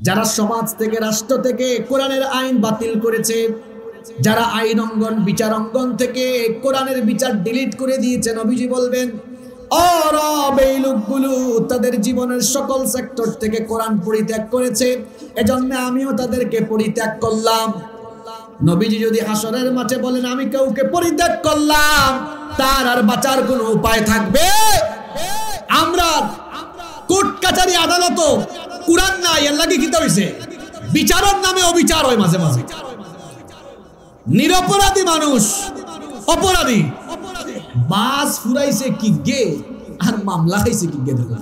যারা সমাজ থেকে রাষ্ট্র থেকে কোরআনের আইন বাতিল করেছে, যারা আইন অঙ্গন বিচার অঙ্গন থেকে কোরআনের বিচার ডিলিট করে দিয়েছে, নবীজি বলবেন অরব এই লোকগুলো তাদের জীবনের সকল সেক্টর থেকে কোরআন পরিত্যাগ করেছে, এজন্য আমিও তাদেরকে পরিত্যাগ করলাম। নবীজি যদি হাসরের মাঠে বলেন আমি কাউকে পরিত্যাগ করলাম, তার আর বাঁচার কোনো উপায় থাকবে? আমরা কোর্ট কাচারি আদালত কোরআন নাই, এর লাগি কি হইছে? বিচারের নামে অবিচার হয় মাঝে মাঝে। নিরপরাধী মানুষ অপরাধী, মাছ ফুরাইছে কি গে আর মামলা খাইছে কি গে, দেখো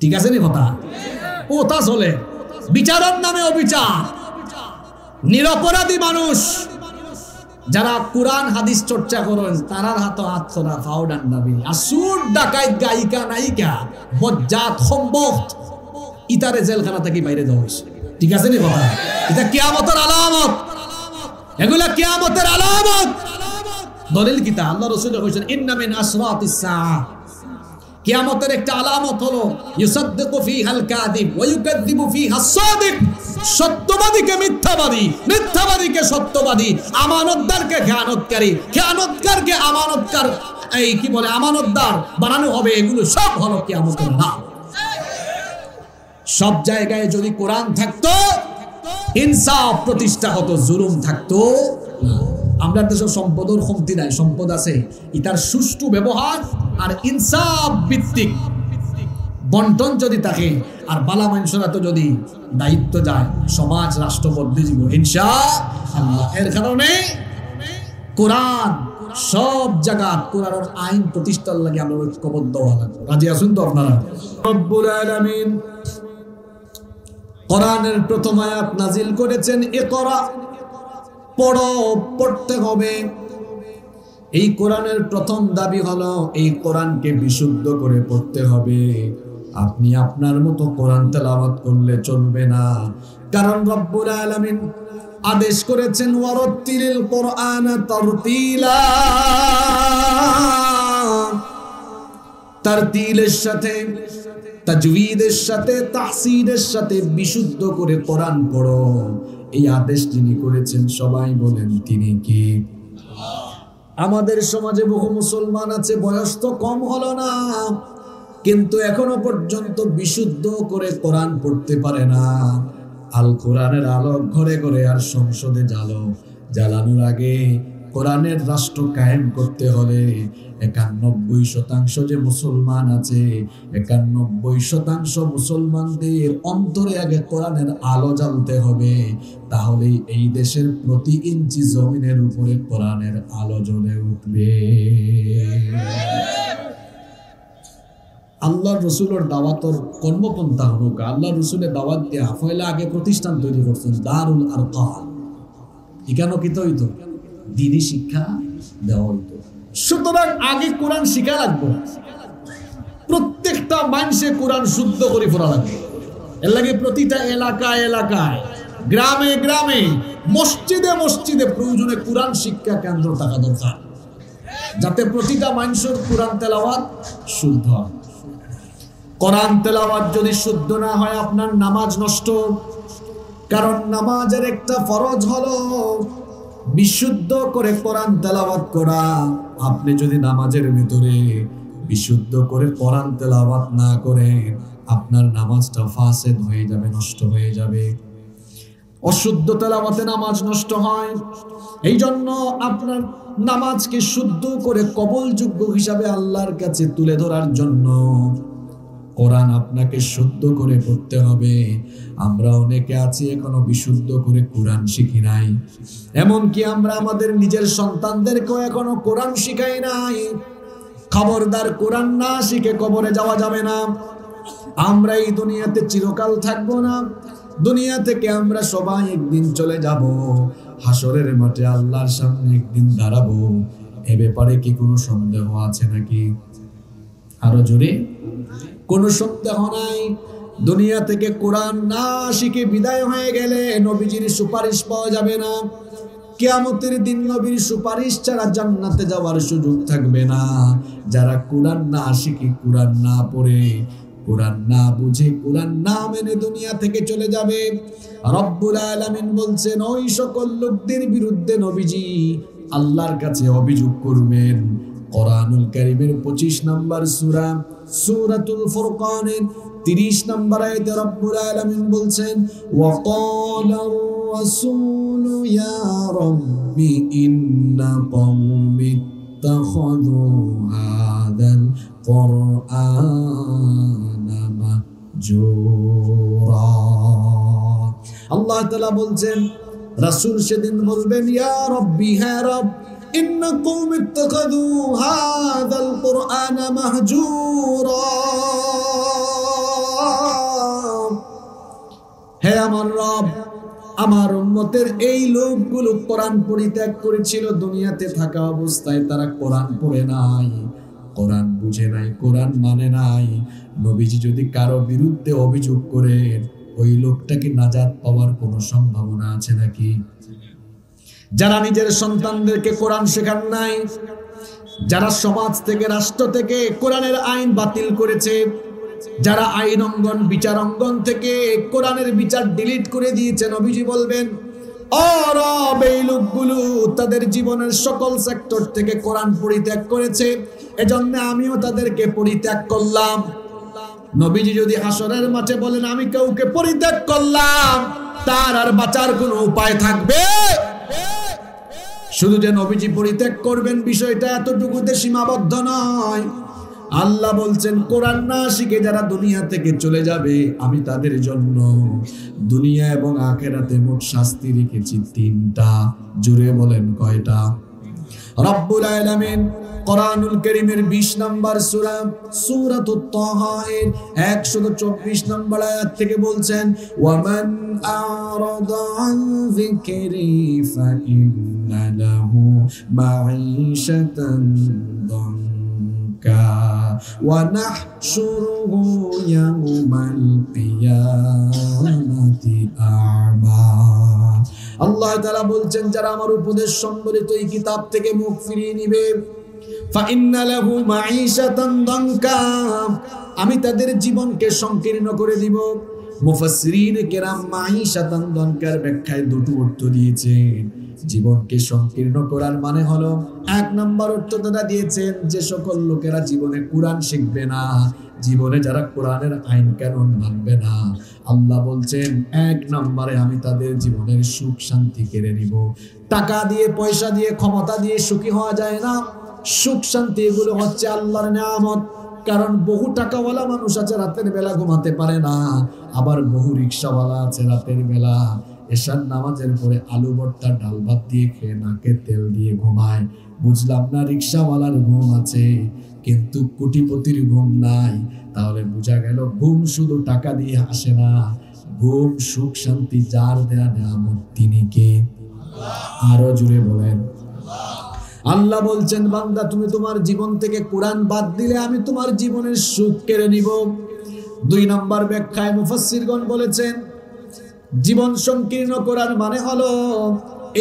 ঠিক আছে নি কথা? ও তা চলে, বিচারের নামে অবিচার। নিরপরাধী মানুষ যারা কোরআন হাদিস চর্চা করেন তারার হাত হাত খোলা ফাও ডান্ডাবি, আর সুর ডাকাইত গায়িকা নায়িকা বজ্জাত সম্ভব ইতারে জেলখানা থেকে বাইরে দেওয়া হয়েছে। ঠিক আছে নি কথা? এটা কিয়ামতের আলামত, এগুলা কিয়ামতের আলামত। দলিল কিতা? আল্লাহ রাসূল কইছেন ইন্না মিন আসরাতিস সাআহ, কিয়ামতের একটা আলামত হলো ইউসাদদিকু ফিহাল কাযিব ওয়া ইউকাযযিবু ফিহাস সাদিক, সত্যবাদীকে মিথ্যাবাদী, মিথ্যাবাদীকে সত্যবাদী, আমানতদারকে খেয়ানতকারী, খেয়ানতকারকে আমানতকার, এই কি বলে আমানতদার বানানো হবে। এগুলো সব হলো কিয়ামতের নাম। সব জায়গায় যদি কোরআন থাকতো ইনসাফ প্রতিষ্ঠা হতো, জুলুম থাকতো না। আমরা দেশের সম্পদের কমতি নাই, সম্পদ আছে, এটার সুষ্ঠু ব্যবহার আর ইনসাফ ভিত্তিক বন্টন যদি থাকে, আর বালা মানুষরা তো যদি দায়িত্ব যায়, সমাজ রাষ্ট্র বদলে যাব ইনশাআল্লাহ। এর কারণে কোরআন সব জায়গা কোরআনের আইন প্রতিষ্ঠার লাগে আমরা ঐক্যবদ্ধ হওয়া লাগবে। রাজি আছেন তো আপনারা? রব্বুল আলামিন কোরআনের প্রথম আয়াত নাজিল করেছেন ইকরা, পড়ো, পড়তে হবে। এই কোরআনের প্রথম দাবি হলো এই কোরআনকে বিশুদ্ধ করে পড়তে হবে। আপনি আপনার মতো কোরআন তেলাওয়াত করলে চলবে না, কারণ রব্বুল আলামিন আদেশ করেছেন ওয়ারাত্তিলিল কোরআন তারতিলা, তারতিলের সাথে তাজওয়ীদের সাথে তাহসিনের সাথে বিশুদ্ধ করে কোরআন পড়ো। এই আদেশ যিনি করেছেন সবাই বলেন তিনি কি? আমাদের সমাজে বহু মুসলমান আছে, বয়স তো কম হলো না, কিন্তু এখনো পর্যন্ত বিশুদ্ধ করে কোরআন পড়তে পারে না। আল কোরআনের আলো ঘরে ঘরে আর সংসদে জ্বালানোর আগে কোরআনের রাষ্ট্র কায়েম করতে হলে 91% যে মুসলমান আছে, 91% মুসলমানদের অন্তরে আগে কোরআনের আলো জ্বালতে হবে, তাহলে এই দেশের প্রতি ইঞ্চি জমিনের উপরে কোরআনের আলো জ্বলে উঠবে। আল্লাহ রসুলের দাওয়াতর কর্মপন্থা হোক, আল্লাহ রসুলের দাওয়াত দেয়া ফলে আগে প্রতিষ্ঠান তৈরি করছেন দারুল আরকাম, এখানেও কি হইতো? দ্বীনি শিক্ষা দেওয়া হইতো। সুতরাং আগে কোরআন শিখা লাগবে, প্রত্যেকটা মানুষে কোরআন শুদ্ধ করে পড়া লাগবে। এর লাগে প্রতিটা এলাকায় এলাকায়, গ্রামে গ্রামে, মসজিদে মসজিদে প্রয়োজনে কোরআন শিক্ষা কেন্দ্র থাকা দরকার, যাতে প্রতিটা মানুষের কোরআন তেলাওয়াত শুদ্ধ হয়। কোরআন তেলাওয়াত যদি শুদ্ধ না হয় আপনার নামাজ নষ্ট, কারণ নামাজের একটা ফরজ হলো বিশুদ্ধ করে কোরআন তেলাওয়াত করা। আপনি যদি নামাজের ভিতরে বিশুদ্ধ করে কোরআন তেলাওয়াত না করেন, আপনার নামাজটা ফাসেদ হয়ে যাবে, নষ্ট হয়ে যাবে। অশুদ্ধ তেলাওয়াতে নামাজ নষ্ট হয়। এই জন্য আপনার নামাজকে শুদ্ধ করে কবুলযোগ্য হিসাবে আল্লাহর কাছে তুলে ধরার জন্য কোরআন আপনাকে শুদ্ধ করে পড়তে হবে। আমরা অনেকে আছি এখনো বিশুদ্ধ করে কোরআন শিখি নাই, এমনকি আমরা আমাদের নিজের সন্তানদেরকেও এখনো কোরআন শিখাই নাই। খবরদার, কোরআন না শিখে কবরে যাওয়া যাবে না। আমরা এই দুনিয়াতে চিরকাল থাকবো না, দুনিয়া থেকে আমরা সবাই একদিন চলে যাব, হাসরের মাঠে আল্লাহর সামনে একদিন দাঁড়াবো। এ ব্যাপারে কি কোনো সন্দেহ আছে নাকি? আরো জোরে, কোনো সন্দেহ নাই। দুনিয়া থেকে কোরআন না শিখে বিদায় হয়ে গেলে নবীজির সুপারিশ পাওয়া যাবে না। কিয়ামতের দিন নবীর সুপারিশ ছাড়া জান্নাতে যাওয়ার সুযোগ থাকবে না। যারা কোরআন না শিখে, কোরআন না পড়ে কোরআন না বুঝে কোরআন না মেনে দুনিয়া থেকে চলে যাবে। রব্বুল আলামিন বলছেন ওই সকল লোকদের বিরুদ্ধে নবীজি আল্লাহর কাছে অভিযোগ করবেন। কোরআনুল কারীমের 25 নম্বর সূরা সূরাতুল ফুরকানের 30 নম্বর আয়াতে রব্বুল আলামিন বলছেন ওয়াকালার রাসূলু ইয়া রাব্বি ইন্না কওমি ইত্তাখাযু হাযাল কুরআনা মাহজুরা। আল্লাহ তাআলা বলছেন রাসূল সেদিন বলবেন ইয়া রাব্বি, হ্যাঁ রব, ইন্না কওমি ইত্তাখাযু হাযাল কুরআনা মাহজুরা। হে আমার রব, আমার উম্মতের এই লোকগুলো কোরআন পরিত্যাগ করেছিল। দুনিয়াতে থাকা অবস্থায় তারা কোরআন পড়ে নাই, কোরআন বুঝে নাই, কোরআন মানে নাই। নবীজি যদি কারো বিরুদ্ধে অভিযোগ করেন, ওই লোকটাকে নাজাত পাওয়ার কোনো সম্ভাবনা আছে নাকি? যারা নিজের সন্তানদেরকে কোরআন শেখান নাই, যারা সমাজ থেকে রাষ্ট্র থেকে কোরআনের আইন বাতিল করেছে, যারা আইন অঙ্গন বিচার অঙ্গন থেকে কোরআনের বিচার ডিলিট করে দিয়েছে, নবীজি বলবেন ও রব, এই লোকগুলো তাদের জীবনের সকল সেক্টর থেকে কোরআন পরিত্যাগ করেছে, এজন্য আমিও তাদেরকে পরিত্যাগ করলাম। নবীজি যদি হাসরের মাঠে বলেন আমি কাউকে পরিত্যাগ করলাম, তার আর বাঁচার কোনো উপায় থাকবে? শুধু যে নবীজি পরিত্যাগ করবেন বিষয়টা এতটুকুতে সীমাবদ্ধ নয়। আল্লাহ বলছেন কোরআন না শিখে যারা দুনিয়া থেকে চলে যাবে, আমি তাদের জন্য দুনিয়া এবং আখিরাতে মোট শাস্তি রেখেছি 3টা। জুড়ে বলেন কয়টা? রব্বুল আলামিন কোরআনুল কারীমের 20 নম্বর সূরা সূরাতুত তাহা এর 124 নম্বর আয়াত থেকে বলছেন ওয়ামান আরাদা আন যিকরি ফাইন্না লাহু মাঈশাতান দানকা ওয়া নাহশুরুহু ইয়াওমাল কিয়ামাতি আ'মা। আল্লাহ তাআলা বলছেন যারা আমার উপদেশ সম্বলিত এই কিতাব থেকে মুখ ফিরিয়ে নিবে, ফাইন্না লাহু মাঈশাতান দানকা, আমি তাদের জীবনকে সংকীর্ণ করে দিব। মুফাসসিরিন কেরাম মাঈশাতান দানকার ব্যাখ্যায় দুটো অর্থ দিয়েছেন। জীবনকে সংকীর্ণ করার মানে হলো, 1 নম্বর অর্থ তারা দিয়েছেন যে সকল লোকেরা জীবনে কোরআন শিখবে না, জীবনে যারা কোরআনের আইন কানুন মানবে না, আল্লাহ বলছেন 1 নম্বরে আমি তাদের জীবনের সুখ শান্তি কেড়ে নিব। টাকা দিয়ে, পয়সা দিয়ে, ক্ষমতা দিয়ে সুখী হওয়া যায় না। সুখ শান্তি এগুলো হচ্ছে আল্লাহর নিয়ামত। কারণ বহু টাকাওয়ালা মানুষ আছে রাতের বেলা ঘুমাতে পারে না, আবার বহু রিকশাওয়ালা আছে রাতের বেলা এশার নামাজের পরে আলু ভর্তা ডাল ভাত দিয়ে খেয়ে নাকে তেল দিয়ে ঘুমায়। বুঝলাম না, রিকশাওয়ালার ঘুম আছে কিন্তু কোটিপতির ঘুম নাই। তাহলে বোঝা গেল ঘুম শুধু টাকা দিয়ে আসে না, ঘুম সুখ শান্তি যার দেয়া নিয়ামত তিনি কে? আরো জুড়ে বলেন। আল্লাহ বলছেন বান্দা তুমি তোমার জীবন থেকে কোরআন বাদ দিলে আমি তোমার জীবনের সুখ কেড়ে নিব। 2 নম্বর ব্যাখ্যায় মুফাসসিরগণ বলেছেন জীবন সংকীর্ণ করার মানে হলো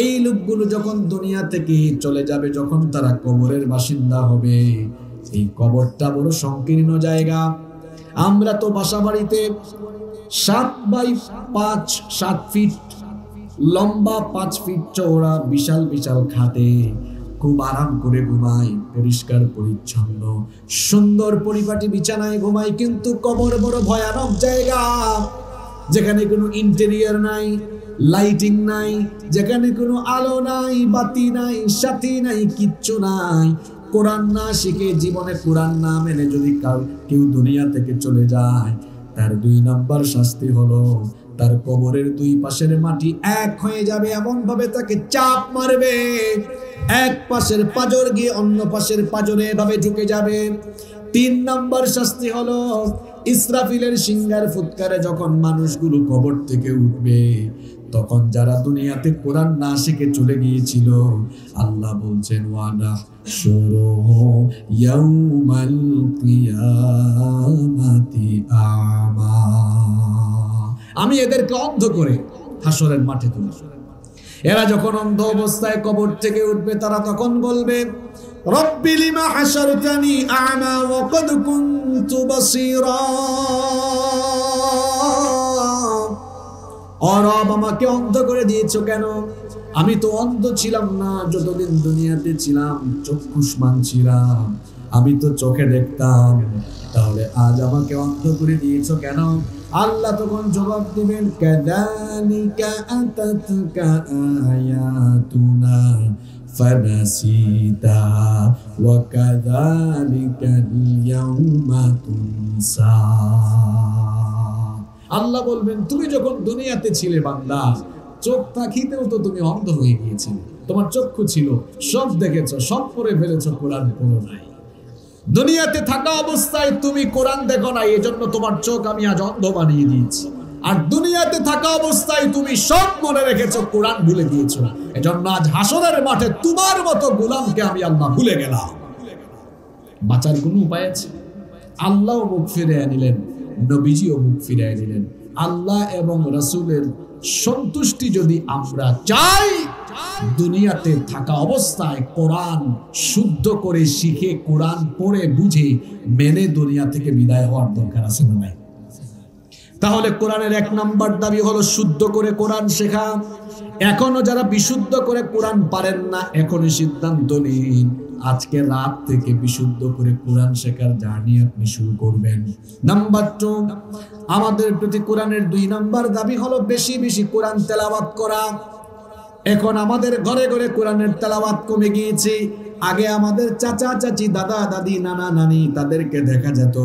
এই লোকগুলো যখন দুনিয়া থেকে চলে যাবে, যখন তারা কবরের বাসিন্দা হবে, এই কবরটা বড় সংকীর্ণ জায়গা। আমরা তো বাসা বাড়িতে 7x5 ফিট লম্বা, 5 ফিট চওড়া বিশাল বিশাল খাটে খুব আরাম করে ঘুমাই, পরিষ্কার পরিচ্ছন্ন সুন্দর পরিপাটি বিছানায় ঘুমাই। কিন্তু কবর বড় ভয়ানক জায়গা, যেখানে কোনো ইন্টেরিয়র নাই, লাইটিং নাই, যেখানে কোনো আলো নাই, বাতি নাই, সাথী নাই, কিচ্ছু নাই। কোরআন না শিখে জীবনে কোরআন না মেনে যদি কেউ দুনিয়া থেকে চলে যায়, তার 2 নম্বর শাস্তি হলো তার কবরের 2 পাশের মাটি এক হয়ে যাবে, এমন ভাবে তাকে চাপ মারবে, এক পাশের পাঁজর গিয়ে অন্য পাশের পাঁজরে এভাবে ঢুকে যাবে। 3 নম্বর শাস্তি হলো ইসরাফিলের সিংহার ফুৎকারে যখন মানুষগুলো কবর থেকে উঠবে, তখন যারা দুনিয়াতে কোরআন না শিখে চলে গিয়েছিল, আল্লাহ বলছেন ওয়ানা শুরুহু ইয়াউমাল কিয়ামাতি আ'মা, আমি এদেরকে অন্ধ করে হাসরের মাঠে তুলব। এরা যখন অন্ধ অবস্থায় কবর থেকে উঠবে, তারা তখন বলবে রব্বি লিমা হাশারতানি আ'মা ওয়া ক্বাদ কুনতু বাসীরা। ও রব, আমাকে অন্ধ করে দিয়েছো কেন? আমি তো অন্ধ ছিলাম না যতদিন দুনিয়াতে ছিলাম, চক্ষুষ্মান ছিলাম, আমি তো চোখে দেখতাম, তাহলে আজ আমাকে অন্ধ করে দিয়েছো কেন? আল্লাহ তখন জবাব দিবেন, কাযালিকা আতাতকা আয়াতুনা ফানাসিতা ওয়া কাযালিকাল ইয়াউমা তুনসা। আল্লাহ বলবেন, তুমি যখন দুনিয়াতে ছিলে বান্দা, চোখ থাকিতেও তো তুমি অন্ধ হয়ে গিয়েছিলে, তোমার চক্ষু ছিল, সব দেখেছো, সব পড়ে ফেলেছো, কোরআন পড়ো নাই। দুনিয়াতে থাকা অবস্থায় তুমি কোরআন দেখো না, এজন্য তোমার চোখ আমি আজ অন্ধ বানিয়ে দিয়েছি। আর দুনিয়াতে থাকা অবস্থায় তুমি সব মনে রেখেছো, কোরআন ভুলে গিয়েছো, এজন্য আজ হাসরের মাঠে তোমার মতো গোলামকে আমি আল্লাহ ভুলে গেলাম। বাঁচার কোনো উপায় আছে? আল্লাহ মুখ ফিরে নিলেন, নবীজিও মুখ ফিরে নিলেন। আল্লাহ এবং রাসূলের সন্তুষ্টি যদি আমরা চাই, দুনিয়াতে থাকা অবস্থায় কোরআন শুদ্ধ করে শিখে, কোরআন পড়ে বুঝে মেনে দুনিয়া থেকে বিদায় হওয়ার দরকার আছে না নাই? তাহলে কোরআনের 1 নাম্বার দাবি হলো শুদ্ধ করে কোরআন শেখা। এখনো যারা বিশুদ্ধ করে কোরআন পারেন না, এখনই সিদ্ধান্ত নিন, আজকে রাত থেকে বিশুদ্ধ করে কোরআন শেখার জার্নি আপনি শুরু করবেন। নাম্বার 2, আমাদের প্রতি কোরআনের 2 নাম্বার দাবি হলো বেশি বেশি কোরআন তেলাওয়াত করা। এখন আমাদের ঘরে ঘরে কোরআনের তেলাওয়াত কমে গিয়েছে। আগে আমাদের চাচা চাচি, দাদা দাদি, নানা নানি, তাদেরকে দেখা যেত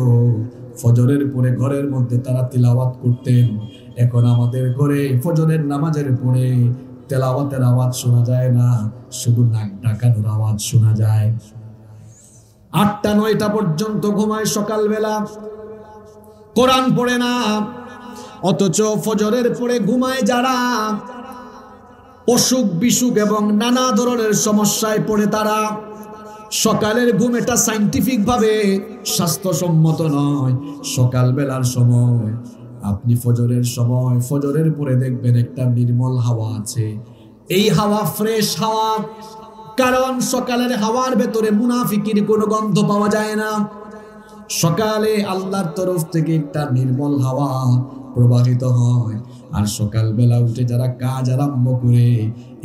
ফজরের পরে ঘরের মধ্যে তারা তেলাওয়াত করতেন। এখন আমাদের ঘরে ফজরের নামাজের পরে তেলাওয়াতের আওয়াজ শোনা যায় না, শুধু নাক ডাকানোর আওয়াজ শোনা যায়। 8টা 9টা পর্যন্ত ঘুমায়, সকালবেলা কোরআন পড়ে না। অথচ ফজরের পরে ঘুমায় যারা, অসুখ বিসুখ এবং নানা ধরনের সমস্যায় পড়ে তারা। সকালের ঘুম এটা সায়েন্টিফিক ভাবে স্বাস্থ্যসম্মত নয়। সকালবেলার সময় আপনি ফজরের সময়, ফজরের পরে দেখবেন একটা নির্মল হাওয়া আছে, এই হাওয়া ফ্রেশ হাওয়া, কারণ সকালের হাওয়ার ভেতরে মুনাফিকির কোনো গন্ধ পাওয়া যায় না। সকালে আল্লাহর তরফ থেকে একটা নির্মল হাওয়া প্রবাহিত হয়। আর সকালবেলা উঠে যারা কাজ আরম্ভ করে,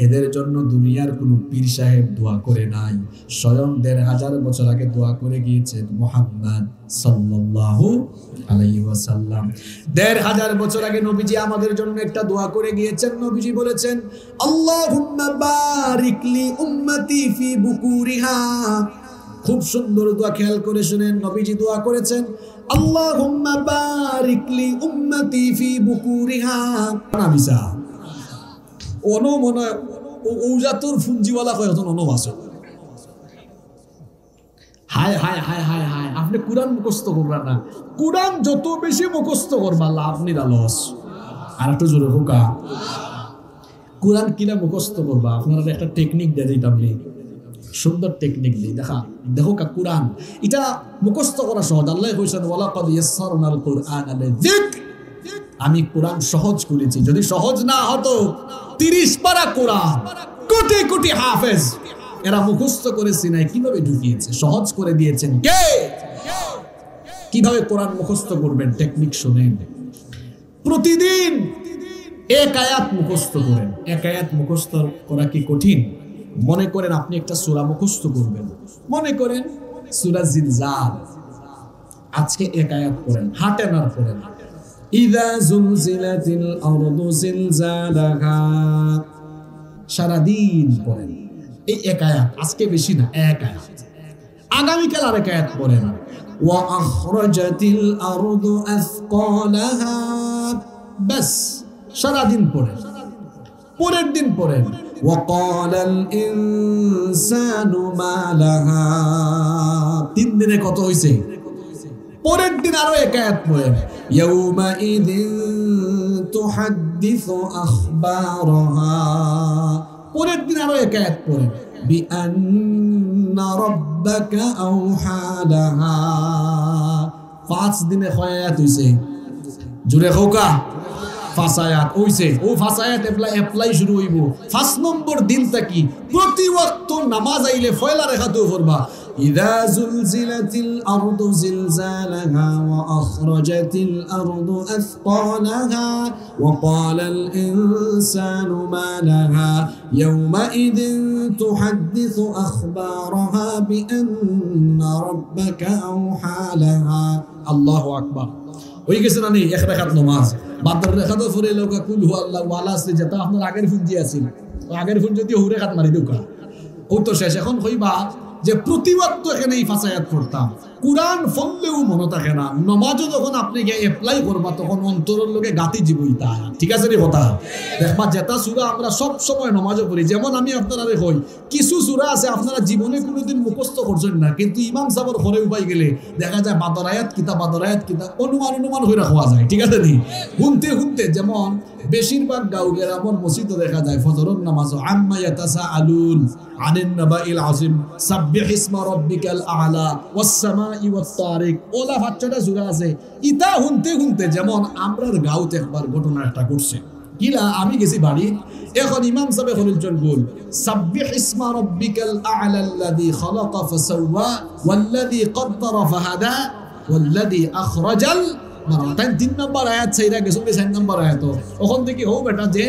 এদের জন্য দুনিয়ার কোনো পীর সাহেব দোয়া করে নাই, স্বয়ং ১৫০০ বছর আগে দোয়া করে গিয়েছেন মুহাম্মদ সাল্লাল্লাহু আলাইহি ওয়াসাল্লাম। ১৫০০ বছর আগে নবীজি আমাদের জন্য একটা দোয়া করে গিয়েছেন। নবীজি বলেছেন, আল্লাহুম্মা বারিক লি উম্মতি ফি বুকুরিহা। খুব সুন্দর দোয়া, খেয়াল করে শুনেন, নবীজি দোয়া করেছেন, আল্লাহুম্মা বারিক লি উম্মতি ফি বুকুরিহা। নাবিসা ono মনে ওজাতুর ফুঞ্জিওয়ালা কয় হতন ono আছে। হায় হায় হায় হায় হায়, আপনি কুরআন মুখস্থ করবেন না, কুরআন যত বেশি মুখস্থ করবা আল্লাহ আপনি লস। আর একটু জোরে হোকা, কুরআন কিনা মুখস্থ করবা, আপনারা একটা টেকনিক দিয়ে দিতাম, সুন্দর টেকনিক দিই। দেখো কা কুরআন এটা মুখস্থ করা সহজ। আল্লাহ কইছেন, ওয়ালাকাদ ইয়াসসারনাল কুরআনা লিযিকর, আমি কোরআন সহজ করেছি। যদি সহজ না হতো 30 পারা কোরআন, কোটি কোটি হাফেজ এরা মুখস্থ করেছে না, কিভাবে ঢুকিয়েছে, সহজ করে দিয়েছেন কে? কিভাবে কোরআন মুখস্থ করবেন, টেকনিক শুনেন। প্রতিদিন 1 আয়াত মুখস্থ করেন। 1 আয়াত মুখস্থ করা কি কঠিন? মনে করেন আপনি একটা সূরা মুখস্থ করবেন, মনে করেন সূরা জিলজাল, আজকে 1 আয়াত পড়েন, হাঁটেন আর পড়েন, ইযা যুলজিলাতিল আরদু জিলজালাহা, সারা দিন পড়েন এই 1 আয়াত, আজকে বেশি না, 1 আয়াত। আগামীকাল আর 1 আয়াত পড়েন, ওয়া আখরাজাতিল আরদু আথকালাহা, বাস সারা দিন পড়েন। পরের দিন পড়েন, ওয়া ক্বালাল ইনসানু মা লাহা, 3 দিনে কত হইছে? পরের দিন আরো 1 আয়াত পড়েন, ইয়াউমা ইযিন তুহাদ্দিসু আখবারাহা, পরের দিন আরো 1 আয়াত পড়েন, বিআন্না রাব্বাকা আওহা লাহা। 5 দিনে কয় আয়াত হইছে? জোরে হোকা, ফাসায়াত হইছে, ও ফাসায়াত অ্যাপ্লাই শুরু হইব 5 নম্বর দিন থেকে প্রতি ওয়াক্ত নামাজ আইলে ফয়লা রেখাতেও পড়বা ইযা যুলজিলাতিল আরদু জিলজালাহা ওয়া আখরাজাতিল আরদু আথকালাহা ওয়া ক্বালাল ইনসানু মা লাহা ইয়াওমাইযিন তুহাদ্দিসু আখবারাহা বিআন্না রাব্বাকা আওহা লাহা। আল্লাহু আকবার। হয়ে গেছে না নেই এক রাকাত নামাজ বাদর রেখাত পড়ে লোকা কুল হু আল্লাহ ওয়ালা আছে যেটা আপনার আগের ফুঞ্জি আছিল আগের ফুঞ্জি যদি হুরে খাত মারি দেউকা ও তো শেষ। এখন কইবা যে প্রতি ওয়াক্ত এখানে এই ফাসায়াত পড়তাম, কুরআন পড়লেও মনে থাকে না, নামাজও যখন আপনি গিয়ে অ্যাপ্লাই করবা তখন অন্তরের লোকে গাতি জীবই তা। ঠিক আছে রে কথা দেখবা যেটা সূরা আমরা সব সময় নামাজও পড়ি, যেমন আমি আপনারা কই কিছু সূরা আছে আপনারা জীবনে কোনোদিন মুখস্থ করছেন না, কিন্তু ইমাম সাহেবের ঘরে উপাই গেলে দেখা যায় বাদর আয়াত কিতা অনুমান হয়ে রাখা যায়। ঠিক আছে নি শুনতে শুনতে, যেমন বেশিরভাগ গাঁও গ্রামের মসজিদে দেখা যায় ফজরের নামাজ আম্মা ইয়াতাসাআলুন আনিন নাবাইল আযীম সাব্বিহ ইসমা রাব্বিকাল আ'লা ওয়াস সামাই ওয়াত তারিক, ওলা বাচ্চাটা সূরা আছে ইতা শুনতে শুনতে। যেমন আমরার গাঁওতে একবার ঘটনা একটা ঘটছে কিলা, আমি গেছি বাড়ি, এখন ইমাম সাহেব হলজন বল সাব্বিহ ইসমা রাব্বিকাল আ'লা আল্লাযী খালাকা ফাসাওয়া ওয়াল্লাযী কদ্দারা ফাহাদা ওয়াল্লাযী আখরাজাল মারাতান। 3 নম্বর আয়াত ছাইরা গেছে 4 নম্বর আয়াত। ওখান থেকে ও বেটা যে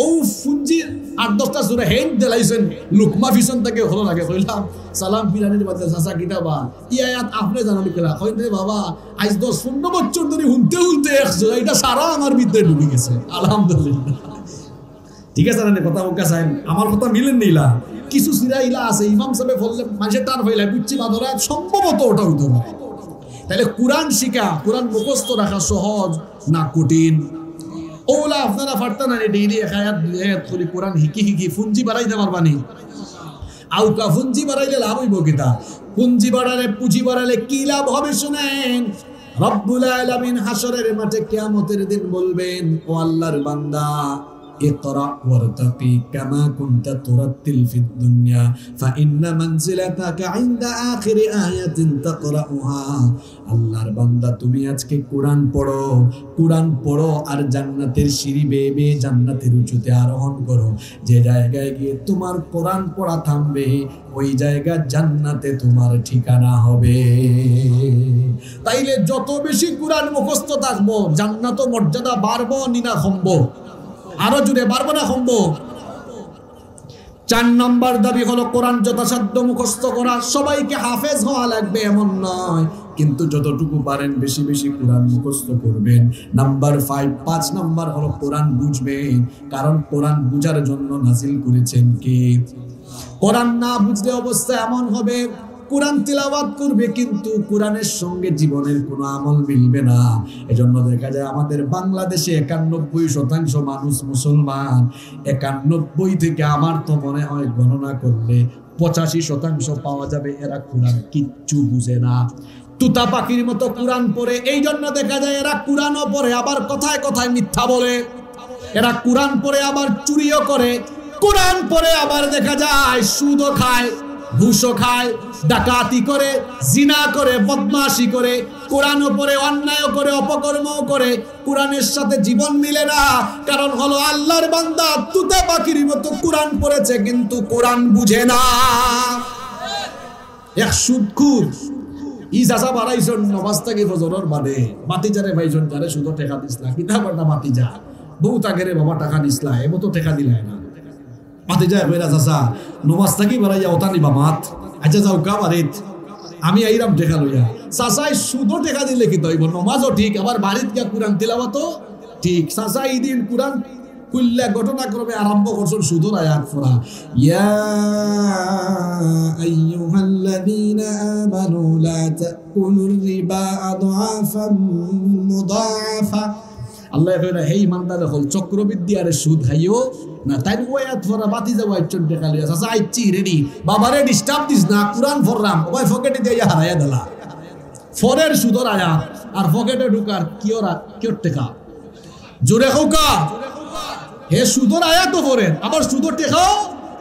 ও ফুঞ্জি 8-10টা সূরা হেন দিলাইছেন লুকমা ফিসন থেকে হলো লাগে কইলাম সালাম পিরানির বাদে সাসা কিতাবা ই আয়াত আপনি জানালি কইলা কইতে বাবা আজ 10-15 বছর ধরে শুনতে শুনতে এক সূরা এটা সারা আমার ভিতরে ঢুকে গেছে আলহামদুলিল্লাহ। ঠিক আছে না কথা মুকা সাহেব আমার কথা মিলেন নিলা কিছু সূরা ইলা আছে ইমাম সাহেব বললে মানুষের টার হইলা বুঝছি বাদরা সম্ভবত ওটা হইতো না। তাহলে কুরআন শিখা কুরআন মুখস্থ রাখা সহজ না কঠিন? ওলা আপনারা পারতেন না ডেইলি এক আয়াত দুই আয়াত করে কোরআন হিকি ফুঞ্জি বাড়াইতে পারবানি? আউকা ফুঞ্জি বাড়াইলে লাভ হইব কিতা? পুঞ্জি বাড়ালে পুঁজি বাড়ালে কি লাভ হবে শুনেন। রব্বুল আলামিন হাসরের মাঠে কিয়ামতের দিন বলবেন, ও আল্লাহর বান্দা اقرأ وارتقي كما كنت ترتل في الدنيا فإن منزلتك عند آخر آية تقرأها। আল্লাহর বান্দা তুমি আজকে কোরআন পড়ো আর জান্নাতের সিঁড়ি বেয়ে বেয়ে জান্নাতের উঁচুতে আরোহণ করো। যে জায়গায় গিয়ে তোমার কোরআন পড়া থামবে ওই জায়গা জান্নাতে তোমার ঠিকানা হবে। তাইলে যত বেশি কোরআন মুখস্থ থাকবো জান্নাত মর্যাদা বাড়বো নিনা কমবো? আরো জুড়ে পারবো না কমবো? 4 নম্বর দাবি হলো কোরআন যথাসাধ্য মুখস্থ করা। সবাইকে হাফেজ হওয়া লাগবে এমন নয়, কিন্তু যতটুকু পারেন বেশি বেশি কোরআন মুখস্থ করবেন। নাম্বার 5 নম্বর হলো কোরআন বুঝবেন, কারণ কোরআন বুঝার জন্য নাজিল করেছেন কে? কোরআন না বুঝলে অবস্থা এমন হবে কোরআন তিলাওয়াত করবে কিন্তু কোরআনের সঙ্গে জীবনের কোনো আমল মিলবে না। এজন্য দেখা যায় আমাদের বাংলাদেশে 91% মানুষ মুসলমান। 91 থেকে আমার তো মনে হয় গণনা করলে 85% পাওয়া যাবে এরা কোরআন কিচ্ছু বুঝে না, তুতা পাখির মতো কোরআন পড়ে। এই জন্য দেখা যায় এরা কোরআনও পড়ে আবার কথায় কথায় মিথ্যা বলে। এরা কোরআন পড়ে আবার চুরিও করে, কোরআন পড়ে আবার দেখা যায় সুদও খায়, ঘুষও খায়, ডাকাতি করে, জিনা করে, বদমাশি করে, কোরআনও পড়ে অন্যায় করে, অপকর্মও করে। কোরআনের সাথে জীবন মিলে না, কারণ হলো আল্লাহর বান্দা তুতা পাখির মতো কোরআন পড়েছে কিন্তু কোরআন বুঝে না। এক সুদখুর ই চাচা বাড়াইছন নবাস্তাকে ফজরের বাদে বাতিজারে ভাইজন যারে সুদ টাকা দিসলা কিতাবটা বাতিজা বহু তাগেরে বাবা টাকা দিসলা এমন তো টাকা দিলাই না। মাতে যায় বেরা চাচা নমাজ থাকি বাড়াইয়া ওটা নিবা মাত আচ্ছা যাও কা বাড়িত আমি আইরাম টেকা লইয়া চাচাই সুদও টেকা দিলে কি তৈব নমাজও ঠিক আবার বাড়িত গিয়া কোরআন তিলাওয়াতও ঠিক। চাচা এই দিন কোরআন কুল্লা ঘটনাক্রমে আরম্ভ করছেন সুদর আয়াত পড়া, ইয়া আইয়ুহাল্লাযীনা আমানু লা তাকুলুর রিবা আদআফাম মুদাআফা। আল্লাহ কইরা হে ইমানদার হল চক্রবৃদ্ধি আর সুদ খাইও না। তাই ওই আয়াত পড়া বাতি যাও আইছন টাকা লইয়া চাচা আইছি রেডি বাবারে ডিস্টার্ব দিস না কোরআন পড়লাম ওই পকেটে দিয়া হারাইয়া দিলা। ফরের সুদর আয়াত আর পকেটে ঢুকার কিওর টাকা জোরে হোকা হে সুদর আয়াতও পড়েন আবার সুদর টেকাও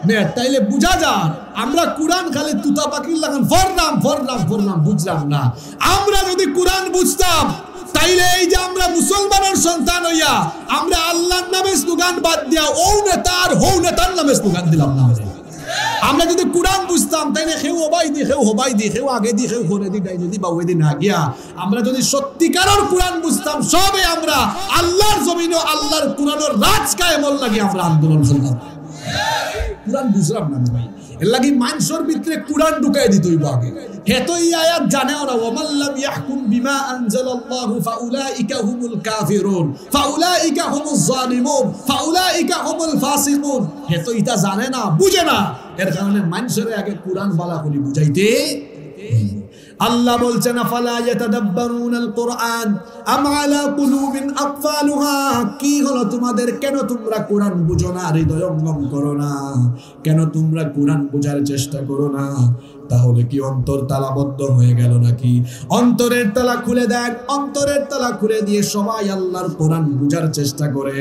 নে। তাইলে বুঝা যায় আমরা কোরআন খালি তুতা পাখির লাগান ফরলাম বুঝলাম না। আমরা যদি কোরআন বুঝতাম তাইলে এই যে আমরা মুসলমানের সন্তান হইয়া আমরা আল্লাহর নামে স্লোগান বাদ দিয়া ও নেতার হৌ নেতার নামে স্লোগান দিলাম না। আমরা যদি কোরআন বুঝতাম তাইলে কেউ হবাই দি কেউ হবাই দি কেউ আগে দি কেউ করে দি তাই যদি বাউয়ে দি না গিয়া আমরা যদি সত্যিকারের কোরআন বুঝতাম সবে আমরা আল্লাহর জমিনে আল্লাহর কোরআনের রাজ কায়েমর লাগি আমরা আন্দোলন করলাম। কোরআন বুঝলাম না ভাই, এর লাগি মানুষের ভিতরে কোরআন ঢুকাই দিত হইব আগে। হেতো এই আয়াত জানে ওরা ওয়ামান লাম ইয়াহকুম বিমা আনজালাল্লাহু ফাউলাইকা হুমুল কাফিরুন ফাউলাইকা হুমুজ জালিমুন ফাউলাইকা হুমুল ফাসিকুন। হেতো এটা জানে না, বুঝে না, এর কারণে মানুষের আগে কোরআন বলা করি বুঝাইতে। আল্লাহ বলছেন আফালা ইয়াতাদাব্বারুনাল কুরআন আম আলা কুলুবিন আকফালুহা। কি হলো তোমাদের, কেন তোমরা কোরআন বুঝো না, হৃদয়ঙ্গম করো না, কেন তোমরা কোরআন বোঝার চেষ্টা করো না? তাহলে কি অন্তর তালাবদ্ধ হয়ে গেল নাকি? অন্তরের তালা খুলে দেখ, অন্তরের তালা খুলে দিয়ে সবাই আল্লাহর কোরআন বুঝার চেষ্টা করে।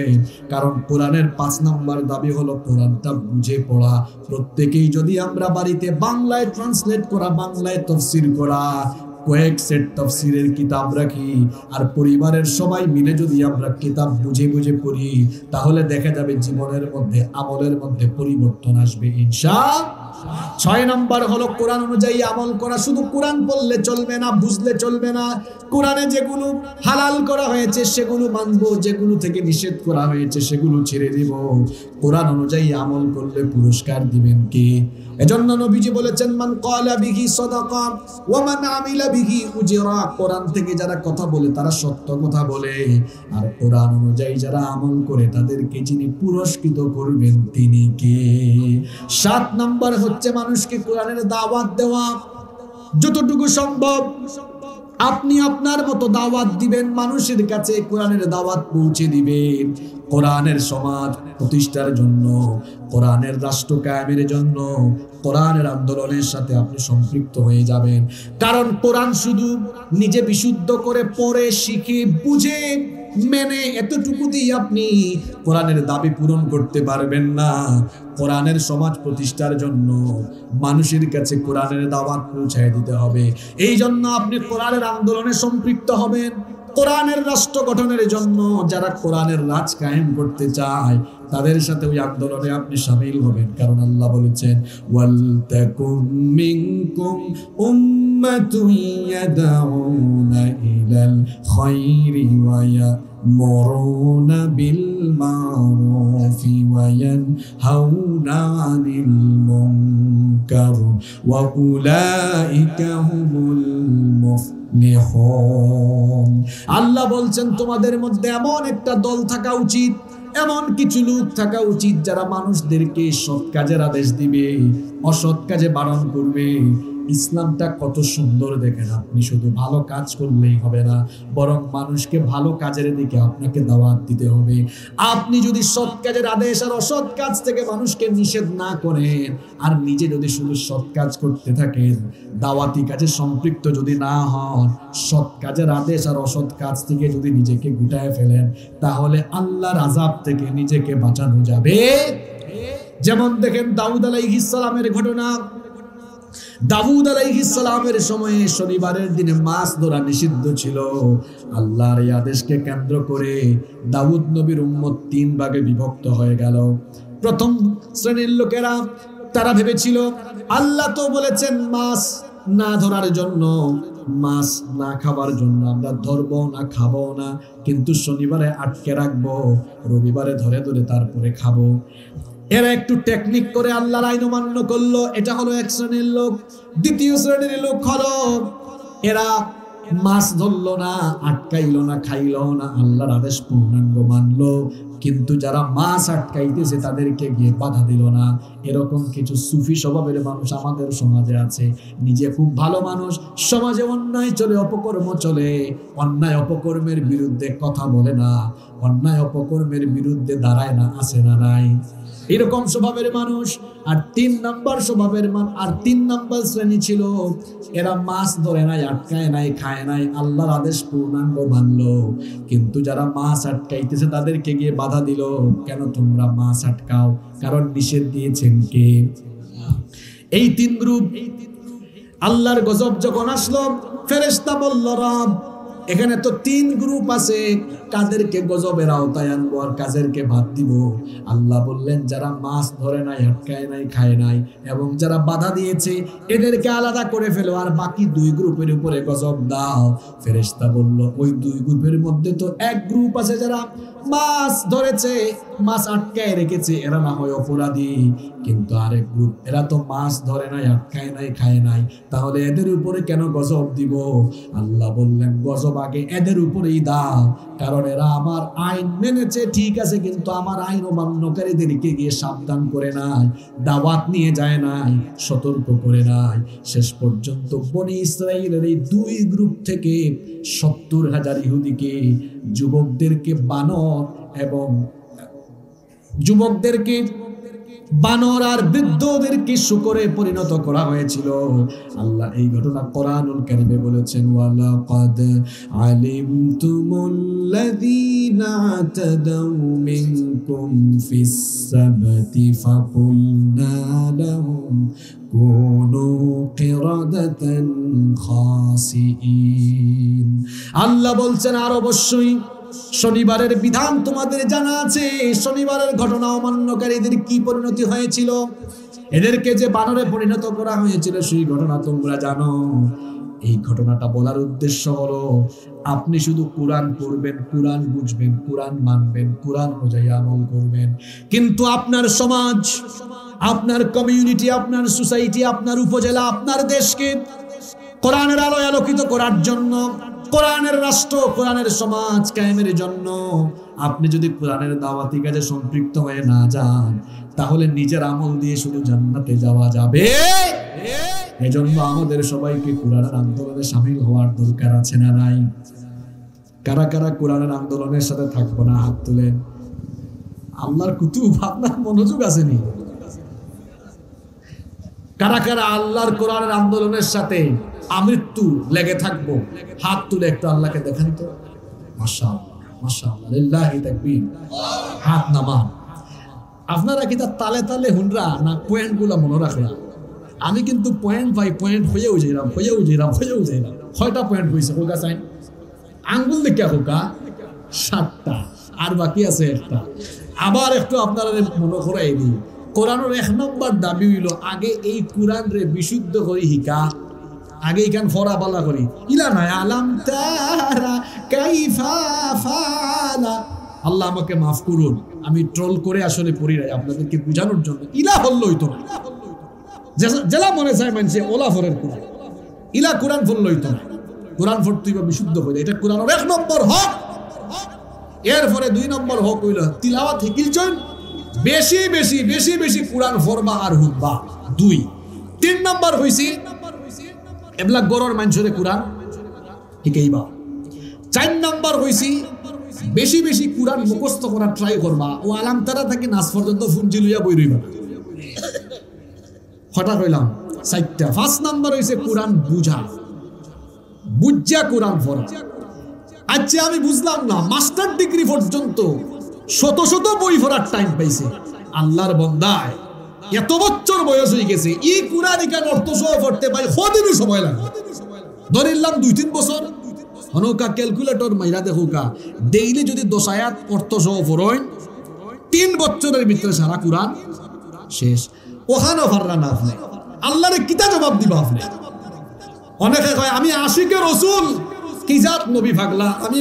কারণ কোরআনের 5 নম্বর দাবি হলো কোরআনটা বুঝে পড়া। প্রত্যেকেই যদি আমরা বাড়িতে বাংলায় ট্রান্সলেট করা, বাংলায় তাফসীর করা কয়েক সেট তাফসীরের কিতাব রাখি, আর পরিবারের সবাই মিলে যদি আমরা কিতাব বুঝে বুঝে পড়ি, তাহলে দেখা যাবে জীবনের মধ্যে আমলের মধ্যে পরিবর্তন আসবে ইনশাআল্লাহ। 6 নম্বর হলো কোরআন অনুযায়ী আমল করা। শুধু কোরআন পড়লে চলবে না, বুঝলে চলবে না। কোরআনে যেগুলো হালাল করা হয়েছে সেগুলো মানবো, যেগুলো থেকে নিষেধ করা হয়েছে সেগুলো ছেড়ে দিব। কোরআন অনুযায়ী আমল করলে পুরস্কার দিবেন কে? এজন্য নবীজি বলেছেন মান ক্বালা বিহি সাদাকা ওয়া মান আমিলা বিহি উজরা। কোরআন থেকে যারা কথা বলে তারা সত্য কথা বলে, আর কোরআন অনুযায়ী যারা আমল করে তাদেরকে যিনি পুরস্কৃত করবেন তিনি কে? 7 নম্বর হচ্ছে মানুষকে কোরআনের দাওয়াত দেওয়া। যতটুকু সম্ভব আপনি আপনার মতো দাওয়াত দিবেন, মানুষের কাছে কোরআনের দাওয়াত পৌঁছে দিবেন। কোরআনের সমাজ প্রতিষ্ঠার জন্য, কোরআনের রাষ্ট্র কায়েমের জন্য, কোরআনের আন্দোলনের সাথে আপনি সম্পৃক্ত হয়ে যাবেন। কারণ কোরআন শুধু নিজে বিশুদ্ধ করে পড়ে শিখে বুঝে মেনে এতটুকু দিয়ে আপনি কোরআনের দাবি পূরণ করতে পারবেন না। কোরআনের সমাজ প্রতিষ্ঠার জন্য মানুষের কাছে কোরআনের দাওয়াত পৌঁছায় দিতে হবে। এই জন্য আপনি কোরআনের আন্দোলনে সম্পৃক্ত হবেন। কোরআনের রাষ্ট্র গঠনের জন্য যারা কোরআনের রাজ কায়েম করতে চায় তাদের সাথে ওই আন্দোলনে আপনি শামিল হবেন। কারণ আল্লাহ বলেছেন ওয়াল তাকুম মিনকুম উম্মাতুন ইয়াদউনা ইলাল খায়রি ওয়া ইয়ামুরুনা বিল মারুফি ওয়া ইয়ানহাউনা আনিল মুনকার ওয়া উলাইকা হুমুল মুফলিহুন। আল্লাহ বলছেন তোমাদের মধ্যে এমন একটা দল থাকা উচিত, এমন কিছু লোক থাকা উচিত যারা মানুষদেরকে সৎ কাজের আদেশ দিবে, অসৎ কাজে বারণ করবে। ইসলামটা কত সুন্দর দেখেন, আপনি শুধু ভালো কাজ করলেই হবে না, বরং মানুষকে ভালো কাজের দিকে আপনাকে দাওয়াত দিতে হবে। আপনি যদি সৎ কাজের আদেশ আর অসৎ কাজ থেকে মানুষকে নিষেধ না করেন, আর নিজে যদি শুধু সৎ কাজ করতে থাকেন, দাওয়াতি কাজে সম্পৃক্ত যদি না হন, সৎ কাজের আদেশ আর অসৎ কাজ থেকে যদি নিজেকে গুটায় ফেলেন, তাহলে আল্লাহর আযাব থেকে নিজেকে বাঁচানো যাবে। যেমন দেখেন দাউদ আলাইহিস সালামের ঘটনা। দাউদ আলাইহিস সালামের সময়ে শনিবারের দিনে মাছ ধরা নিষিদ্ধ ছিল। আল্লাহর এই আদেশকে কেন্দ্র করে দাউদ নবীর উম্মত 3 ভাগে বিভক্ত হয়ে গেল। প্রথম শ্রেণীর লোকেরা তারা ভেবেছিল আল্লাহ তো বলেছেন মাছ না ধরার জন্য, মাছ না খাবার জন্য, আমরা ধরবো না খাবো না, কিন্তু শনিবারে আটকে রাখবো, রবিবারে ধরে ধরে তারপরে খাবো। এরা একটু টেকনিক করে আল্লাহর আইন অমান্য করলো। এটা হলো এক শ্রেণীর লোক। দ্বিতীয় শ্রেণীর লোক হলো এরা মাছ ধরলো না, আটকাইলো না, খাইলো না, আল্লাহর আদেশ পূর্ণাঙ্গ মানলো, কিন্তু যারা মাছ আটকাইতেছে তাদেরকে গিয়ে বাধা দিল না। এরকম কিছু সুফি স্বভাবের মানুষ আমাদের সমাজে আছে। নিজে খুব ভালো মানুষ, সমাজে অন্যায় চলে, অপকর্ম চলে, অন্যায় অপকর্মের বিরুদ্ধে কথা বলে না, অন্যায় অপকর্মের বিরুদ্ধে দাঁড়ায় না, আছে না নাই? এরকম স্বভাবের মানুষ। আর 3 নম্বর স্বভাবের আর 3 নম্বর শ্রেণী ছিল এরা মাছ ধরে নাই, আটকায় নাই, খায় নাই, আল্লাহর আদেশ পূর্ণাঙ্গ মানলো, কিন্তু যারা মাছ আটকাইতেছে তাদেরকে গিয়ে বাধা দিল। কেন তোমরা মাছ আটকাও? কারণ নিষেধ দিয়েছেন কে? এই 3 গ্রুপ। আল্লাহর গজব যখন আসলো, ফেরেশতা বলল রব এখানে তো 3 গ্রুপ আছে, কাদেরকে গজবের আওতায় আনবো আর কাদেরকে বাদ দিব? আল্লাহ বললেন যারা মাছ ধরে নাই, আটকায় নাই, খায় নাই এবং যারা বাধা দিয়েছে এদেরকে আলাদা করে ফেলো, আর বাকি 2 গ্রুপের উপরে গজব দাও। ফেরেশতা বলল ওই 2 গ্রুপের মধ্যে তো এক গ্রুপ আছে যারা মাছ ধরেছে, মাছ আটকায় রেখেছে, এরা না হয় অপরাধী, কিন্তু আরেক গ্রুপ এরা তো মাছ ধরে নাই, আটকায় নাই, খায় নাই, তাহলে এদের উপরে কেন গজব দিব? আল্লাহ বললেন গজব আগে এদের উপরেই দাও, কারণ এরা আমার আইন মেনেছে ঠিক আছে, কিন্তু আমার আইন অমান্যকারীদেরকে গিয়ে সাবধান করে নাই, দাওয়াত নিয়ে যায় নাই, সতর্ক করে নাই। শেষ পর্যন্ত বনি ইসরাইলের এই 2 গ্রুপ থেকে 70,000 ইহুদিকে, যুবকদেরকে বানর এবং যুবকদেরকে বানর আর বৃদ্ধদেরকে শূকরে পরিণত করা হয়েছিল। আল্লাহ এই ঘটনা কোরআনুল কারীমে বলেছেন, ওয়ালাকাদ আলিমতুমুল্লাযীনা তাদাউ মিনকুম ফিস সাবতি ফাকুলনা লাহুম কুনু কিরাদাতান খাসিইন। আল্লাহ বলছেন আর অবশ্যই শনিবারের বিধান তোমাদের জানা আছে, শনিবারের ঘটনা অমান্যকারীদের কি পরিণতি হয়েছিল, এদেরকে যে বানরে পরিণত করা হয়েছিল সেই ঘটনা তোমরা জানো। এই ঘটনাটা বলার উদ্দেশ্য হলো আপনি শুধু কোরআন পড়বেন, কোরআন বুঝবেন, কোরআন মানবেন, কোরআন অনুযায়ী আমল করবেন, কিন্তু আপনার সমাজ, আপনার কমিউনিটি, আপনার সোসাইটি, আপনার উপজেলা, আপনার দেশকে কোরআনের আলোয় আলোকিত করার জন্য, কোরআনের রাষ্ট্র, কোরআনের সমাজ কায়েমের জন্য আপনি যদি কোরআনের দাওয়াতি কাজে সম্পৃক্ত হয়ে না যান, তাহলে নিজের আমল দিয়ে শুধু জান্নাতে যাওয়া যাবে? এজন্য আমাদের সবাইকে কোরআনের আন্দোলনে শামিল হওয়ার দরকার আছে না নাই? কারা কারা কোরআনের আন্দোলনের সাথে থাকবো না হাত তুলেন। আল্লাহর কুতুব, আপনার মনোযোগ আসেনি? কারা কারা আল্লাহর কোরআনের আন্দোলনের সাথে আমৃত্যু লেগে থাকবো? হাত তুলে একটু আল্লাহকে দেখান তো। মাশাআল্লাহ, মাশাআল্লাহ, লিল্লাহি তাকবীর। হাত নামান। আপনারা কি তার তালে তালে হুনরা না পয়েন্ট গুলা মনে রাখলা? আমি কিন্তু পয়েন্ট বাই পয়েন্ট হয়েও যাইলাম। কয়টা পয়েন্ট হয়েছে হোকা চাই? আঙ্গুল দেখিয়া হোকা 7টা, আর বাকি আছে একটা। আবার একটু আপনারা মনে করাই দিই, কোরআনের 1 নম্বর দাবি হইল আগে এই কোরআন রে বিশুদ্ধ করে হিকা, আগে এখান ফরা বালা করি। ইলা নাই আলাম তারা কাইফা ফালা। আল্লাহ আমাকে মাফ করুন, আমি ট্রোল করে আসলে পড়ি নাই, আপনাদেরকে বোঝানোর জন্য। ইলা বললো হইতো না, জেলা মনে চায় মানছে ওলা ফরের কোরআন, ইলা কোরআন বললো হইতো না। কোরআন ফরতেই বা বিশুদ্ধ হইলে এটা কোরআনের 1 নম্বর হক। এরপরে 2 নম্বর হক হইল তিলাওয়াত হিকিলছেন, বেশি বেশি বেশি বেশি কোরআন ফরবা আর হুদবা 2। 3 নম্বর হইছে এবলা গরর মানুষের কোরআন শিখাইবা। 4 নম্বর হইছে বেশি বেশি কোরআন মুখস্থ করার ট্রাই করবা, ও আলাম তারা থেকে নাচ পর্যন্ত ফুঞ্জি লইয়া বই রইবা। হঠাৎ হইলাম 4টা। 5 নম্বর হইছে কোরআন বুঝা, বুঝা কোরআন পড়া। আচ্ছা আমি বুঝলাম না, মাস্টার ডিগ্রি পর্যন্ত শত শত বই পড়ার টাইম পাইছে। আল্লাহর বান্দায় এত বছর বয়স হয়ে গেছে, এই কোরআন এখানে অর্থ সহ পড়তে পাই কতদিন সময় লাগে? ধরিলাম 2-3 বছর। হনকা ক্যালকুলেটর মাইরা দেখুকা, ডেইলি যদি 10 আয়াত অর্থ সহ পড়েন 3 বছরের ভিতরে সারা কোরআন শেষ। ওখানে পাররা না আপনি, আল্লাহরে কিতা জবাব দিবা আপনি? অনেকে কয় আমি আশিকে রসুল, কি জাত নবী পাগলা। আমি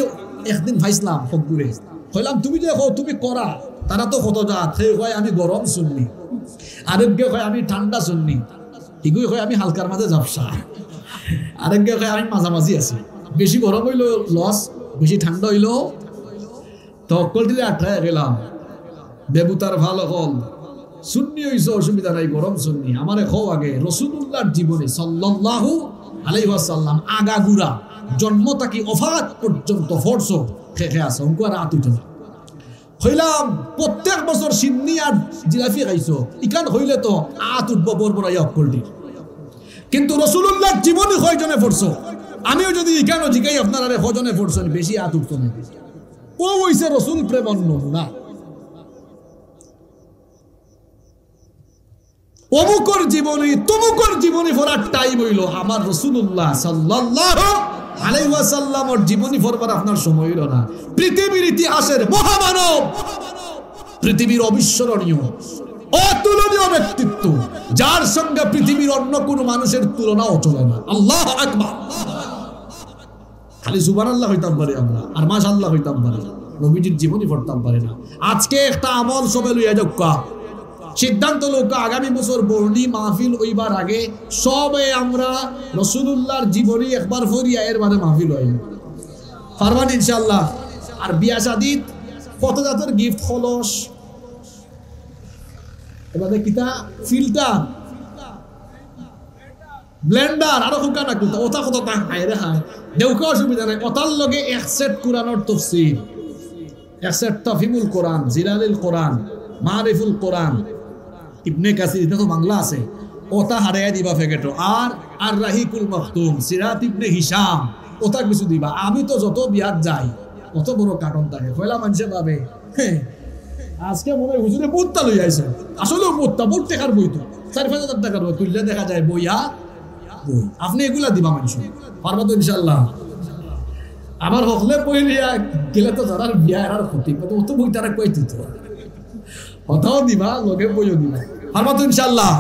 একদিন ভাইছিলাম ফকগুরে, কইলাম তুমি যে তুমি করা, তারা তো কত জাত। সে কয় আমি গরম শুননি, আরেককে কয় আমি ঠান্ডা শুননি, ঠিকই কয় আমি হালকার মাঝে ঝাপসা, আরেককে কয় আমি মাঝামাঝি আছি। বেশি গরম হইলো লস, বেশি ঠান্ডা হইলো তো কলটিতে আটকায় গেলাম। দেবতার ভালো হল সুন্নি হইছে, অসুবিধা নাই, গরম সুন্নি। আমারে খো আগে রাসূলুল্লাহর জীবনে সাল্লাল্লাহু আলাইহি ওয়াসাল্লাম আগাগুড়া জন্ম থেকে ওফাত পর্যন্ত ফরছো খেখে আছে, অঙ্ক আর আতুত না। হইলাম প্রত্যেক বছর সিন্নি আর জিলাফি খাইছো, ইকান হইলে তো আত উঠব বরবরাই অকলটি। কিন্তু রাসূলুল্লাহর জীবনে কয়জনে পড়ছো? আমিও যদি ইকানো জিগাই আপনারা কয়জনে পড়ছেন, বেশি আত উঠতো না। ও হইছে রাসূল প্রেমর নমুনা। অমুকর জীবনী তমুকর জীবনী পড়ার টাইম হইল আমার রাসূলুল্লাহ সাল্লাল্লাহু আলাইহি ওয়াসাল্লামের জীবনী পড়বার আপনার সময় হলো না। পৃথিবীর ইতিহাসের মহামানব, পৃথিবীর অবিস্মরণীয় অতুলনীয় ব্যক্তিত্ব, যার সঙ্গে পৃথিবীর অন্য কোন মানুষের তুলনাও চলে না। আল্লাহু আকবার। খালি সুবহানাল্লাহ হইতাম পারি আমরা, আর মাশাআল্লাহ হইতাম পারি, নবীজির জীবনী পড়তাম পারি না। আজকে একটা আমল সবে লইয়া যাক, সিদ্ধান্ত লোক আগামী বছর বর্ণি মাহফিল ওইবার আগে সবে আমরা রাসূলুল্লাহর জীবনী একবার পড়িয়া এর মানে মাহফিল হইল পারবান ইনশাআল্লাহ। আর বিয়া শাদীত কত জাতের গিফট খলস, এবারে কিতা ফিল্টার, ব্লেন্ডার, আরো হুকা না কুতা ওটা কত তা হায় রে হায়, দেউকা অসুবিধা নাই। ওটার লগে এক সেট কোরআনের তাফসীর, এক সেট তাফহিমুল কোরআন, জিলালুল কোরআন, মারিফুল কোরআন, ইবনে কাসির, এটা তো বাংলা আছে, ওটা হারাইয়া দিবা ফেকেটো। আর আর রাহিকুল মাকতুম, সিরাত ইবনে হিশাম, ওটা কিছু দিবা। আমি তো যত বিয়াত যাই অত বড় কার্টন থাকে, কয়লা মানুষে পাবে আজকে মনে হয় হুজুরে বুটটা লই আইছে, আসলে বুটটা বুট টাকার বই তো 4-5 টাকার বই, তুললে দেখা যায় বইয়া বই। আপনি এগুলা দিবা মানুষ পারবা তো ইনশাআল্লাহ। আমার হকলে পইলিয়া গেলে তো যারার বিয়া আর ক্ষতি, অত বই তারা কই দিত, কথাও দিবা লগে বইও দিবা, পারবা তো ইনশাআল্লাহ।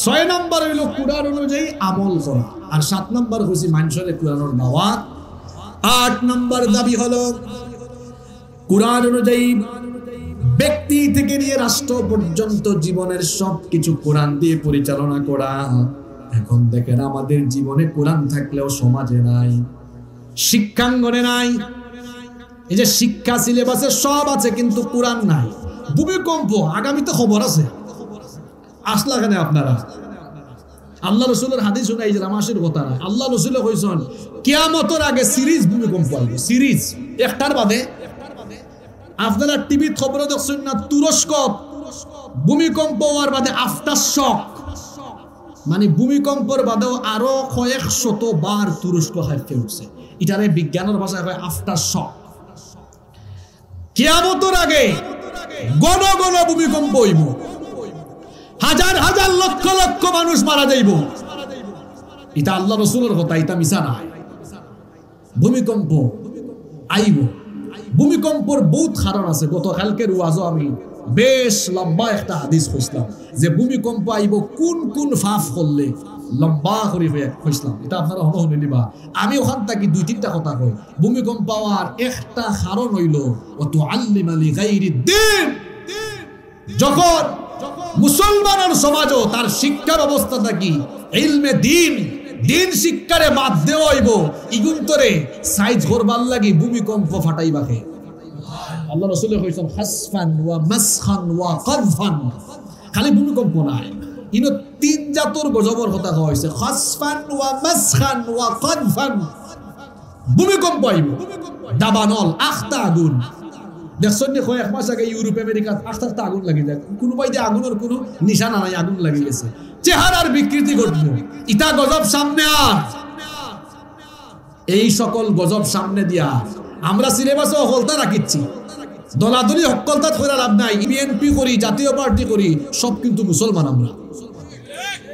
6 নম্বর হইল কুরআন অনুযায়ী আমল করা, আর 7 নম্বর হইছে মানুষের কুরআনের দাওয়াত। 8 নম্বর দাবি হলো কুরআন অনুযায়ী ব্যক্তি থেকে নিয়ে রাষ্ট্র পর্যন্ত জীবনের সবকিছু কোরআন দিয়ে পরিচালনা করা। এখন দেখেন আমাদের জীবনে কোরআন থাকলেও সমাজে নাই, শিক্ষাঙ্গনে নাই। এই যে শিক্ষা সিলেবাসে সব আছে কিন্তু কোরআন নাই। ভূমিকম্প আগামীতে খবর আছে, আসলা কেন আপনারা? আল্লাহ রসুলের হাদিস শুনাই যে রামাসের কথা না, আল্লাহ রসুলে কইছেন কিয়ামতের আগে সিরিজ ভূমিকম্প আসবে, সিরিজ একটার বাদে। আপনারা টিভি খবর দেখছেন না, তুরস্ক ভূমিকম্প হওয়ার বাদে আফটার শক, মানে ভূমিকম্পের বাদেও আরো কয়েক শতবার তুরস্ক হাইফে উঠছে। এটারে বিজ্ঞানের ভাষায় হয় আফটার শক। কিয়ামতের আগে গণ গণ ভূমিকম্প হইব, হাজার হাজার লক্ষ লক্ষ মানুষ মারা যাইব। এটা আল্লাহ রসুলের কথা, এটা মিছা না। ভূমিকম্প আইব, ভূমিকম্পর বহুত কারণ আছে। গতকালকের ওয়াজও আমি বেশ লম্বা একটা হাদিস খুঁজলাম যে ভূমিকম্প আইব কোন কোন ফাফ করলে, লম্বা করে খুঁজলাম। এটা আপনারা হনে নিবা। আমি ওখান থেকে 2-3টা কথা কই। ভূমিকম্প হওয়ার একটা কারণ হইল ওয়াতু আল্লিমা লিগাইরিদ দ্বীন, যখন মুসলমানের সমাজও তার শিক্ষা ব্যবস্থাটা কি ইলমে দ্বীন, দিন শিক্ষারে বাদ দেওয়া হইব, ইগুন্তরে সাইজ করবার লাগি ভূমিকম্প ফাটাইবাকে। আল্লাহ রাসূল কইছেন হাসফান ওয়া মাসখান ওয়া কাযফান, খালি ভূমিকম্প নাই, ইনো 3 জাতর গজবর কথা কওয়া হইছে। হাসফান ওয়া মাসখান ওয়া কাযফান, ভূমিকম্প আইব। দাবানল আখতা আগুন, দেখছেন নি কয়েক মাস আগে ইউরোপ আমেরিকাত আখতা আগুন লাগি যায়, কোনো বাইতে আগুনের কোনো নিশানা নাই, আগুন লাগি গেছে, চেহারার বিকৃতি ঘটল। ইটা গজব সামনে আর এই সকল গজব সামনে দিয়া আমরা সিলেবাসে অকলতা রাখিচ্ছি, দলাদলি হকলতা করে লাভ নাই। বিএনপি করি, জাতীয় পার্টি করি, সব কিন্তু মুসলমান আমরা।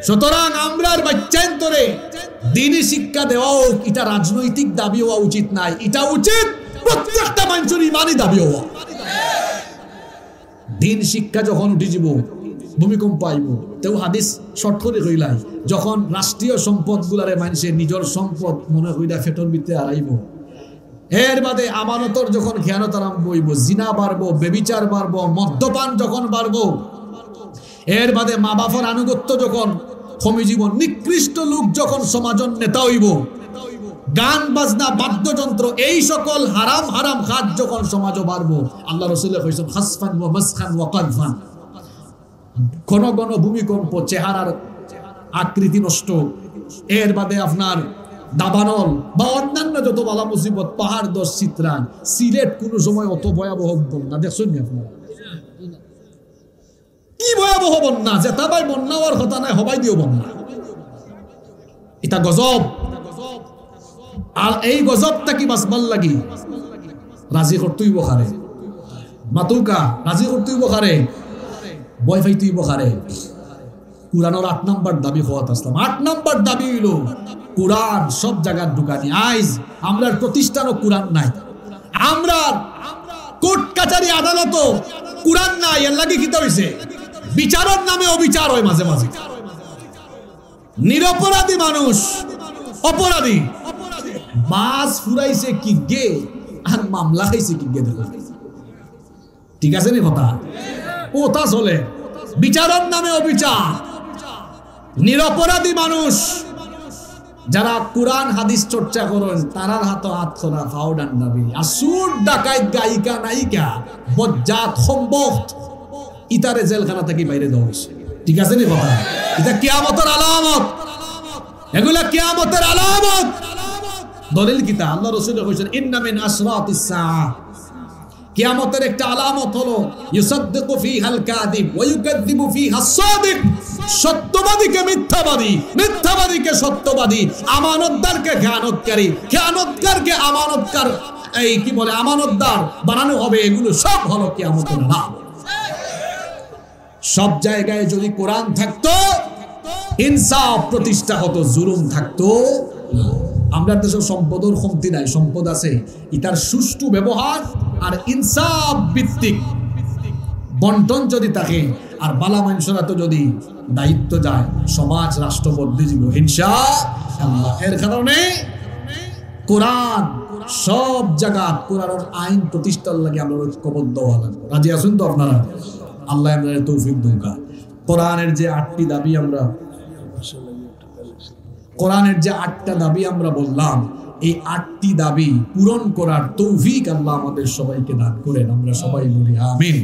সুতরাং আমরার বাচ্চান্তরে দিনী শিক্ষা দেওয়াও এটা রাজনৈতিক দাবি হওয়া উচিত নাই, এটা উচিত প্রত্যেকটা মানুষের ইমানি দাবি হওয়া। দিন শিক্ষা যখন উঠে যাব ভূমিকম্প আইব, তেও হাদিস শর্ট করে কইলাই, যখন রাষ্ট্রীয় সম্পদ গুলারে মানুষের নিজের সম্পদ মনে কইরা ফেটর ভিতরে আড়াইব, এর বাদে আমানতর যখন খেয়ানত আরম্ভ হইব, জিনা বাড়বো, বেবিচার বাড়বো, মদ্যপান যখন বাড়বো, এর বাদে মা বাবার আনুগত্য যখন কমে জীব, নিকৃষ্ট লোক যখন সমাজের নেতা হইব, গান বাজনা বাদ্যযন্ত্র এই সকল হারাম হারাম কাজ যখন সমাজে বাড়বো, আল্লাহ রাসূল কইছেন হাসফান ওয়া মাসখান ওয়া কাযফান, ঘন ঘন ভূমিকম্প, চেহারার আকৃতি নষ্ট, এর বাদে আপনার দাবানল বা অন্যান্য যত বালা মুসিবত, পাহাড় দশ চিত্রান, সিলেট কোন সময় অত ভয়াবহ বন্যা দেখছেন নি আপনারা? কি ভয়াবহ বন্যা, যেটা ভাই বন্যা হওয়ার কথা নাই, হবাই দিও বন্যা। এটা গজব। আর এই গজবটা কি বাঁচবার লাগি রাজি করতেই বখারে, মাতুকা রাজি করতেই বখারে, বয় ফাইতেই বখারে। কুরআনের 8 নম্বর দাবি হওয়াত আসলাম। 8 নম্বর দাবি হইল কুরআন সব জায়গা ঢুকানি। আইজ আমরার প্রতিষ্ঠানও কুরআন নাই, আমরা কোর্ট কাচারি আদালত কুরআন নাই। এর লাগি কি হইছে? বিচারের নামে অবিচার হয় মাঝে মাঝে। নিরপরাধী মানুষ অপরাধী, মাছ ফুরাইছে কি গে আর মামলা খাইছে কি গে। দেখো ঠিক আছে নি কথা? ও তা চলে। বিচারের নামে অবিচার, নিরপরাধী মানুষ যারা কোরআন হাদিস চর্চা করেন তারার হাত হাত খোলা ফাউডান দাবি। আর সুর ডাকাইত গায়িকা নায়িকা বজ্জাত সম্ভব ইতারে জেলখানা থেকে বাইরে দেওয়া হয়েছে। ঠিক আছে নি কথা? এটা কিয়ামতের আলামত, এগুলা কিয়ামতের আলামত। দলিল কিতা? আল্লাহ রাসূল কইছেন ইন্না মিন আশরাতিস সাআহ, কিয়ামতের একটা আলামত হলো ইউসাদ্দিকু ফিহাল কাযিব ওয়া ইউকাযযিবু ফিহাস সাদিক। সত্যবাদীকে মিথ্যাবাদী, মিথ্যাবাদীকে সত্যবাদী, আমানতদারকে খেয়ানতকারী, খেয়ানতকারকে আমানতকার এই কি বলে আমানতদার বানানো হবে। এগুলো সব হলো কিয়ামতের আলামত। সব জায়গায় যদি কোরআন থাকতো ইনসাফ প্রতিষ্ঠা হতো, জুলুম থাকতো। আমরা দেশে সম্পদের কমতি নাই, সম্পদ আছে। ইতার সুষ্ঠু ব্যবহার আর ইনসাফ ভিত্তিক বন্টন যদি থাকে আর বালা মানুষরা তো যদি দায়িত্ব যায়, সমাজ রাষ্ট্র বদলে যাব ইনশাআল্লাহ। এর কারণে কোরআন সব জায়গা কোরআনের আইন প্রতিষ্ঠার লাগে আমরা ঐক্যবদ্ধ হওয়া লাগবে। রাজি আছেন তো আপনারা? আল্লাহ আমাদের তৌফিক দুকা। কোরআনের যে 8টি দাবি আমরা, কোরআনের যে 8টা দাবি আমরা বললাম, এই 8টি দাবি পূরণ করার তৌফিক আল্লাহ আমাদের সবাইকে দান করেন। আমরা সবাই বলি আমিন।